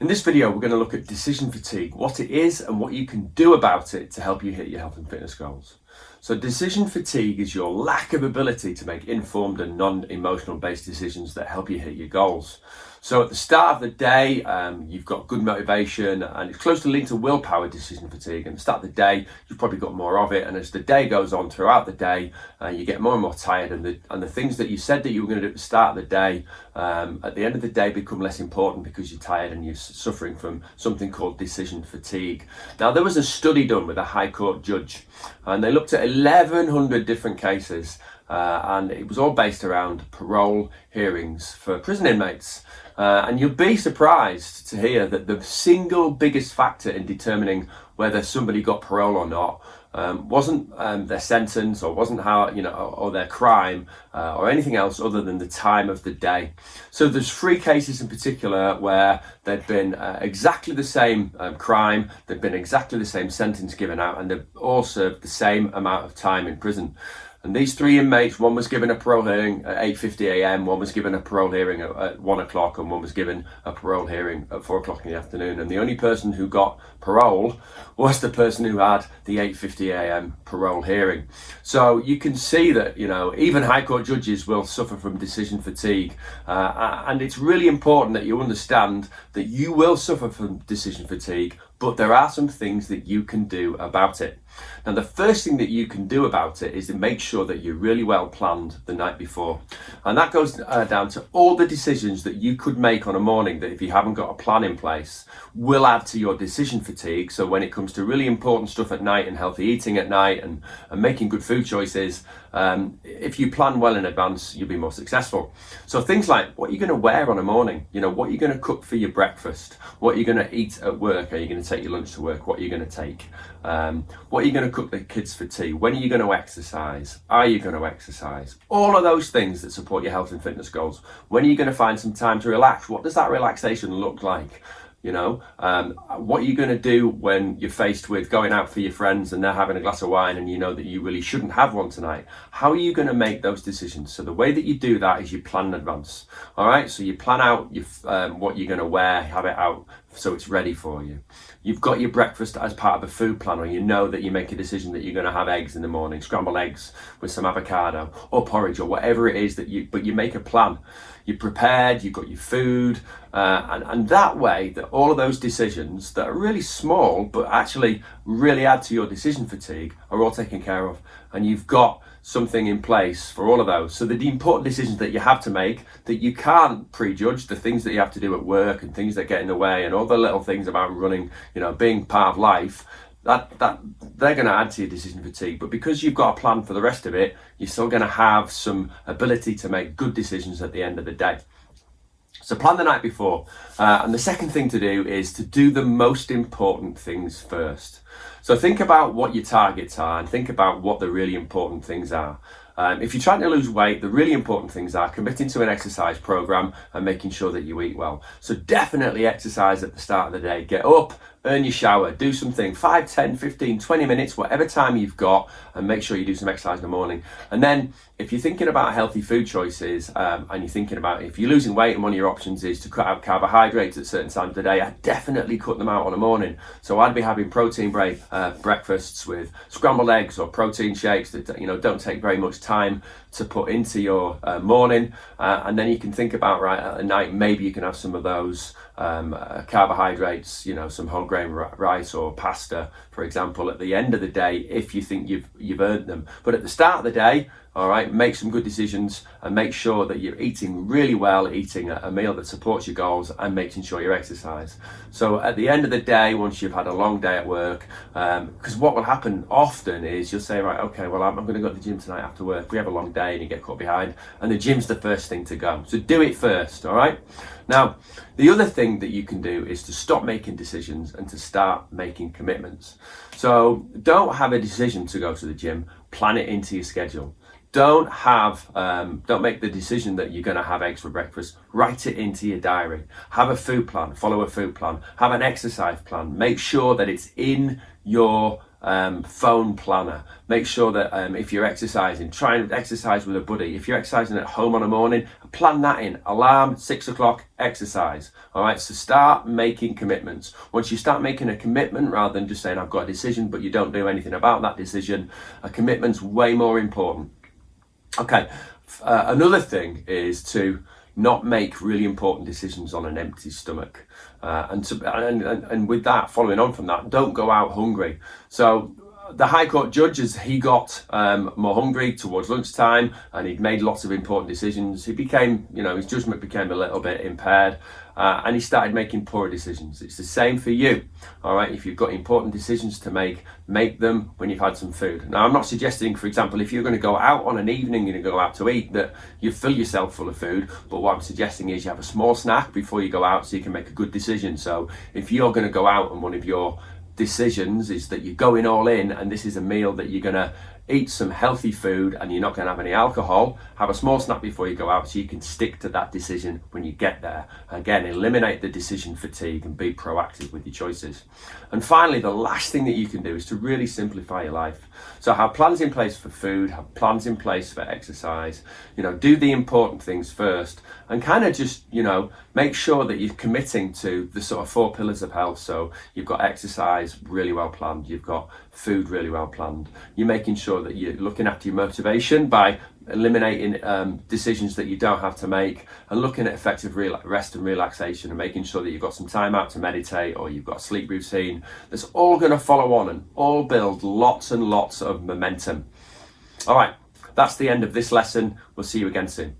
In this video, we're going to look at decision fatigue, what it is and what you can do about it to help you hit your health and fitness goals. So decision fatigue is your lack of ability to make informed and non-emotional based decisions that help you hit your goals. So at the start of the day, you've got good motivation and it's closely linked to willpower decision fatigue. And at the start of the day, you've probably got more of it. And as the day goes on throughout the day, you get more and more tired and the things that you said that you were going to do at the start of the day, at the end of the day become less important because you're tired and you're suffering from something called decision fatigue. Now, there was a study done with a High Court judge and they looked at 1,100 different cases and it was all based around parole hearings for prison inmates. And you'll be surprised to hear that the single biggest factor in determining whether somebody got parole or not wasn't their sentence or wasn't how, or their crime or anything else other than the time of the day. So there's 3 cases in particular where there'd been exactly the same crime, there'd been exactly the same sentence given out, and they've all served the same amount of time in prison. And these 3 inmates, one was given a parole hearing at 8:50 a.m, one was given a parole hearing at 1 o'clock, and one was given a parole hearing at 4 o'clock in the afternoon. And the only person who got parole was the person who had the 8:50 a.m. parole hearing. So you can see that, even High Court judges will suffer from decision fatigue. And it's really important that you understand that you will suffer from decision fatigue, but there are some things that you can do about it. Now, the first thing that you can do about it is to make sure that you're really well planned the night before. And that goes down to all the decisions that you could make on a morning that if you haven't got a plan in place will add to your decision fatigue. So when it comes to really important stuff at night and healthy eating at night and making good food choices, if you plan well in advance, you'll be more successful. So things like what you're going to wear on a morning, what you're going to cook for your breakfast, what you're going to eat at work, are you going to take your lunch to work, what are you going to take, what are you going to cook the kids for tea, when are you going to exercise, are you going to exercise, all of those things that support your health and fitness goals. When are you going to find some time to relax? What does that relaxation look like? What are you going to do when you're faced with going out for your friends and they're having a glass of wine and you know that you really shouldn't have one tonight? How are you going to make those decisions? So the way that you do that is you plan in advance. All right, so you plan out what you're going to wear, have it out so it's ready for you. You've got your breakfast as part of a food plan, or you know that you make a decision that you're going to have eggs in the morning, scrambled eggs with some avocado or porridge or whatever it is but you make a plan. You're prepared, you've got your food, and that way that all of those decisions that are really small but actually really add to your decision fatigue are all taken care of, and you've got something in place for all of those. So the important decisions that you have to make that you can't prejudge, the things that you have to do at work and things that get in the way and all the little things about running, being part of life, that they're going to add to your decision fatigue. But because you've got a plan for the rest of it, you're still going to have some ability to make good decisions at the end of the day. So plan the night before. And the second thing to do is to do the most important things first. So think about what your targets are and think about what the really important things are. If you're trying to lose weight, the really important things are committing to an exercise program and making sure that you eat well. So definitely exercise at the start of the day. Get up, earn your shower, do something, 5, 10, 15, 20 minutes, whatever time you've got, and make sure you do some exercise in the morning. And then if you're thinking about healthy food choices and you're thinking about if you're losing weight and one of your options is to cut out carbohydrates at certain times of the day, I'd definitely cut them out on the morning. So I'd be having protein breakfasts with scrambled eggs or protein shakes that don't take very much time to put into your morning, and then you can think about at night maybe you can have some of those carbohydrates, some whole grain rice or pasta, for example, at the end of the day if you think you've earned them. But at the start of the day, all right, make some good decisions and make sure that you're eating really well, eating a meal that supports your goals and making sure you exercise. So at the end of the day, once you've had a long day at work, because what will happen often is you'll say, right, okay, well, I'm going to go to the gym tonight after work. We have a long day and you get caught behind and the gym's the first thing to go. So do it first, all right? Now, the other thing that you can do is to stop making decisions and to start making commitments. So don't have a decision to go to the gym, plan it into your schedule. Don't make the decision that you're going to have eggs for breakfast. Write it into your diary. Have a food plan, follow a food plan, have an exercise plan. Make sure that it's in your phone planner. Make sure that if you're exercising, try and exercise with a buddy. If you're exercising at home on a morning, plan that in. Alarm, 6 o'clock, exercise. All right, so start making commitments. Once you start making a commitment, rather than just saying, I've got a decision, but you don't do anything about that decision, a commitment's way more important. Okay, another thing is to not make really important decisions on an empty stomach. And with that, following on from that, don't go out hungry. So the High Court judges, he got more hungry towards lunchtime, and he'd made lots of important decisions. He became, his judgment became a little bit impaired, and he started making poor decisions. It's the same for you. All right, if you've got important decisions to make them when you've had some food. Now, I'm not suggesting, for example, if you're going to go out on an evening, you're going to go out to eat, that you fill yourself full of food. But what I'm suggesting is you have a small snack before you go out, so you can make a good decision. So if you're going to go out and one of your decisions is that you're going all in, and this is a meal that you're going to eat some healthy food and you're not going to have any alcohol, have a small snack before you go out so you can stick to that decision when you get there. Again, eliminate the decision fatigue and be proactive with your choices. And finally, the last thing that you can do is to really simplify your life. So have plans in place for food, have plans in place for exercise, do the important things first, and kind of just, make sure that you're committing to the sort of 4 pillars of health. So you've got exercise really well planned, you've got food really well planned, you're making sure that you're looking after your motivation by eliminating decisions that you don't have to make, and looking at effective rest and relaxation, and making sure that you've got some time out to meditate, or you've got a sleep routine. That's all going to follow on and all build lots and lots of momentum. All right, that's the end of this lesson. We'll see you again soon.